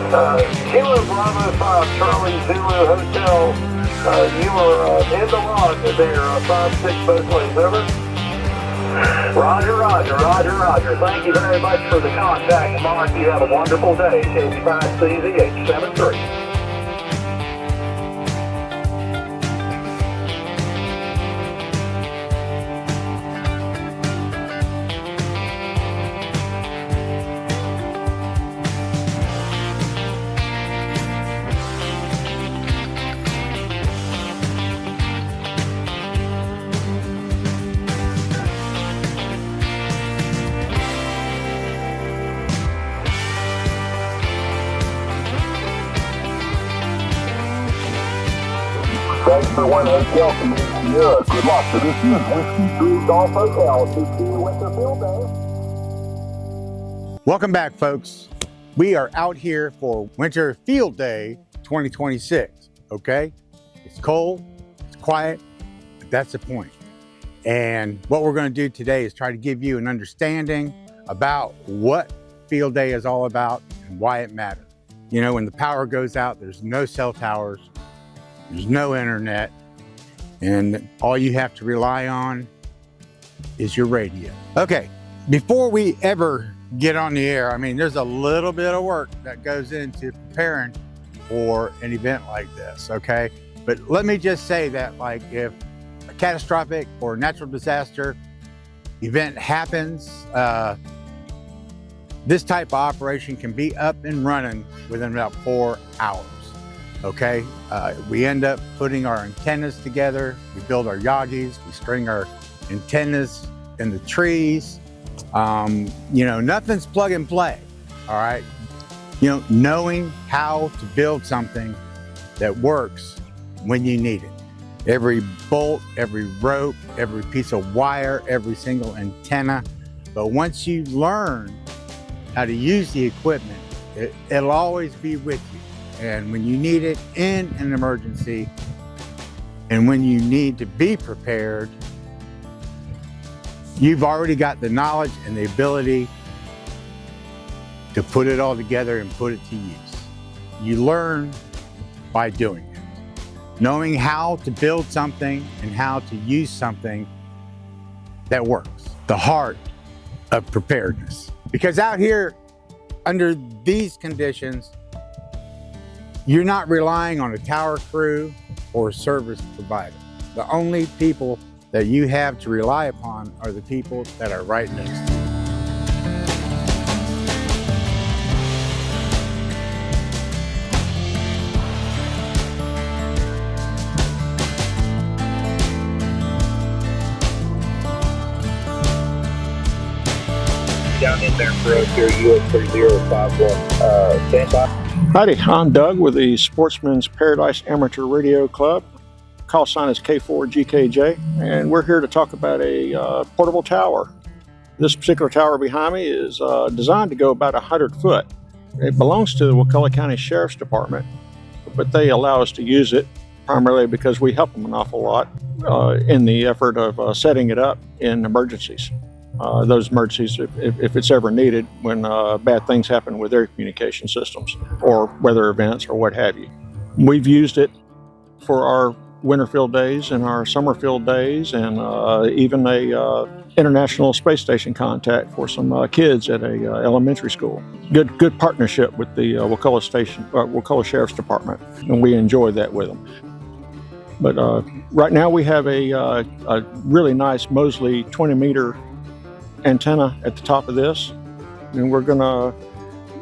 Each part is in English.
Kilo Bravo 5 Charlie Zulu Hotel. You are in the log there, 5-6 both ways, over. Roger. Thank you very much for the contact, Mark. You have a wonderful day. KB5CZH73. Thanks for one hotel community. Good luck. So this is Whiskey 3 Golf Hotel. To see you Winter Field Day. Welcome back, folks. We are out here for Winter Field Day 2026. Okay? It's cold, it's quiet, but that's the point. And what we're going to do today is try to give you an understanding about what Field Day is all about and why it matters. You know, when the power goes out, there's no cell towers. There's no internet, and all you have to rely on is your radio. Okay, before we ever get on the air, I mean, there's a little bit of work that goes into preparing for an event like this, okay? But let me just say that, like, if a catastrophic or natural disaster event happens, this type of operation can be up and running within about 4 hours. Okay, we end up putting our antennas together. We build our yagis. We string our antennas in the trees. You know, nothing's plug and play. All right. You know, knowing how to build something that works when you need it. Every bolt, every rope, every piece of wire, every single antenna. But once you learn how to use the equipment, it'll always be with you. And when you need it in an emergency, and when you need to be prepared, you've already got the knowledge and the ability to put it all together and put it to use. You learn by doing it. Knowing how to build something and how to use something that works. The heart of preparedness. Because out here, under these conditions, you're not relying on a tower crew or a service provider. The only people that you have to rely upon are the people that are right next to you. Down in there for us here, US 3051. Stand by. Howdy, I'm Doug with the Sportsman's Paradise Amateur Radio Club. Call sign is K4GKJ, and we're here to talk about a portable tower. This particular tower behind me is designed to go about 100 foot. It belongs to the Wakulla County Sheriff's Department, but they allow us to use it primarily because we help them an awful lot in the effort of setting it up in emergencies. Those emergencies, if it's ever needed, when bad things happen with their communication systems or weather events or what have you. We've used it for our winter field days and our summer field days, and even a international space station contact for some kids at a elementary school. Good partnership with the Wakulla Sheriff's Department, and we enjoy that with them. But right now we have a really nice Mosley 20-meter antenna at the top of this, and we're gonna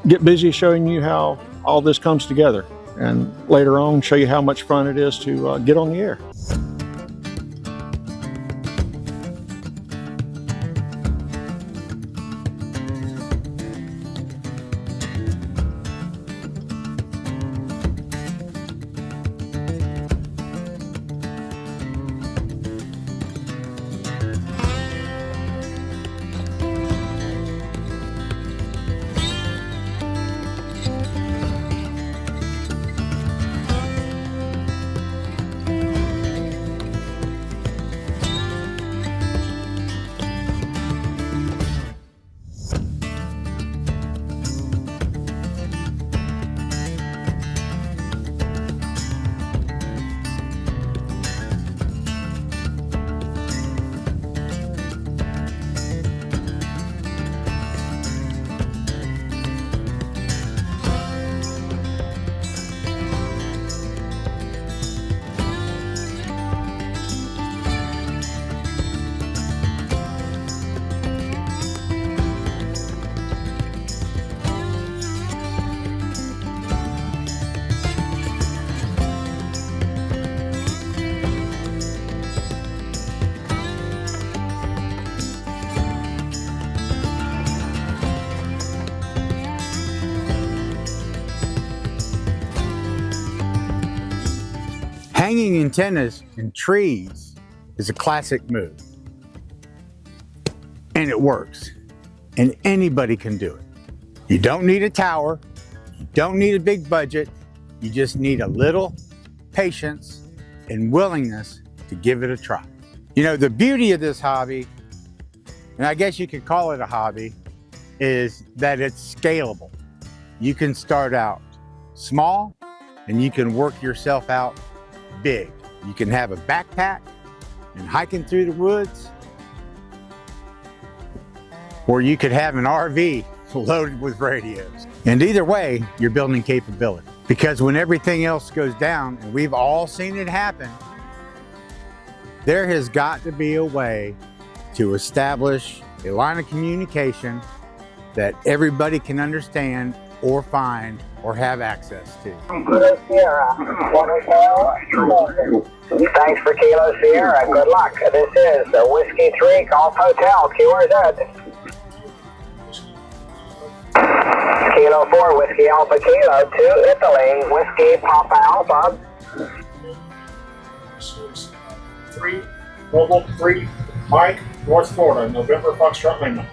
get busy showing you how all this comes together, and later on show you how much fun it is to get on the air. Hanging antennas in trees is a classic move. And it works. And anybody can do it. You don't need a tower. You don't need a big budget. You just need a little patience and willingness to give it a try. You know, the beauty of this hobby, and I guess you could call it a hobby, is that it's scalable. You can start out small and you can work yourself out big. You can have a backpack and hiking through the woods, or you could have an RV loaded with radios. And either way, you're building capability. Because when everything else goes down, and we've all seen it happen, there has got to be a way to establish a line of communication that everybody can understand or find or have access to. Kilo Sierra, thanks for Kilo Sierra, good luck. This is the Whiskey 3 Golf Hotel, QRZ. Kilo 4, Whiskey Alpha Kilo 2, Italy, Whiskey Papa Alpha. 3, Global 3, Mike, North Florida, November Foxtrot Lima.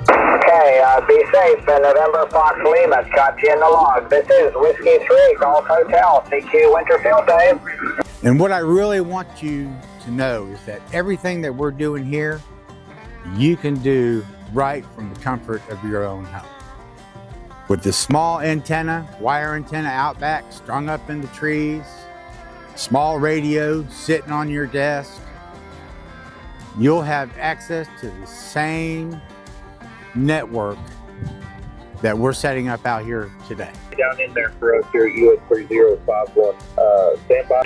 Okay, be safe, and November Fox Lima, got you in the log. This is Whiskey 3 Golf Hotel, CQ Winterfield Day. And what I really want you to know is that everything that we're doing here, you can do right from the comfort of your own home. With the small antenna, wire antenna out back, strung up in the trees, small radio sitting on your desk, you'll have access to the same network that we're setting up out here today. Down in there for us here at US 3051. Stand by.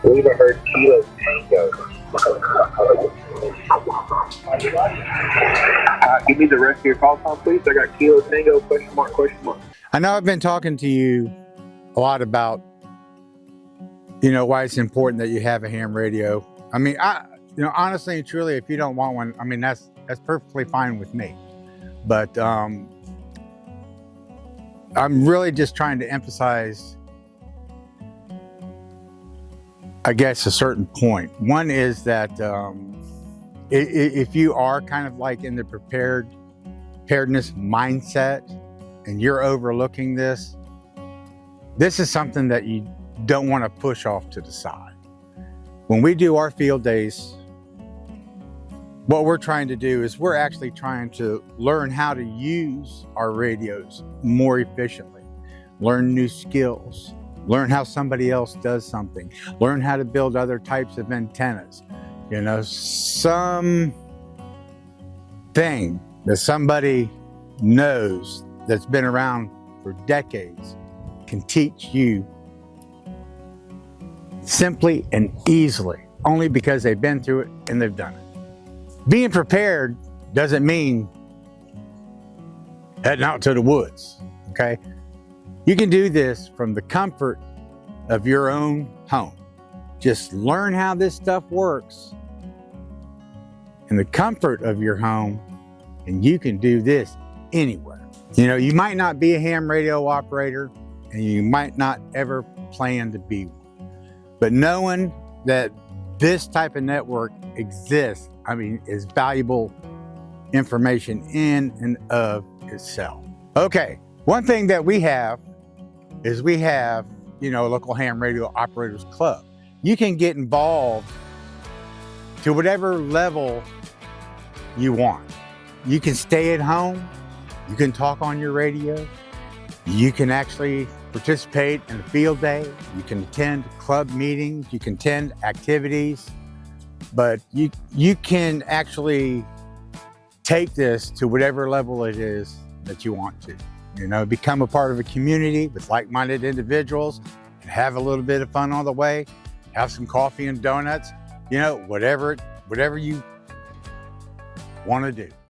We've heard Kilo Tango. Give me the rest of your call time, please. I got Kilo Tango, question mark, question mark. I know I've been talking to you a lot about, you know, why it's important that you have a ham radio. I mean, you know, honestly and truly, if you don't want one, I mean, that's perfectly fine with me. But I'm really just trying to emphasize, I guess, a certain point. One is that if you are kind of like in the preparedness mindset and you're overlooking this, this is something that you don't want to push off to the side. When we do our field days, what we're trying to do is we're actually trying to learn how to use our radios more efficiently, learn new skills, learn how somebody else does something, learn how to build other types of antennas. You know, some thing that somebody knows that's been around for decades can teach you simply and easily, only because they've been through it and they've done it. Being prepared doesn't mean heading out to the woods, okay? You can do this from the comfort of your own home. Just learn how this stuff works in the comfort of your home, and you can do this anywhere. You know, you might not be a ham radio operator, and you might not ever plan to be one, but knowing that this type of network exists, I mean, is valuable information in and of itself. Okay, one thing that we have is we have, you know, a local ham radio operators club. You can get involved to whatever level you want. You can stay at home, you can talk on your radio, you can actually participate in a field day, you can attend club meetings, you can attend activities, but you can actually take this to whatever level it is that you want to. You know, become a part of a community with like-minded individuals and have a little bit of fun on the way, have some coffee and donuts, you know, whatever you want to do.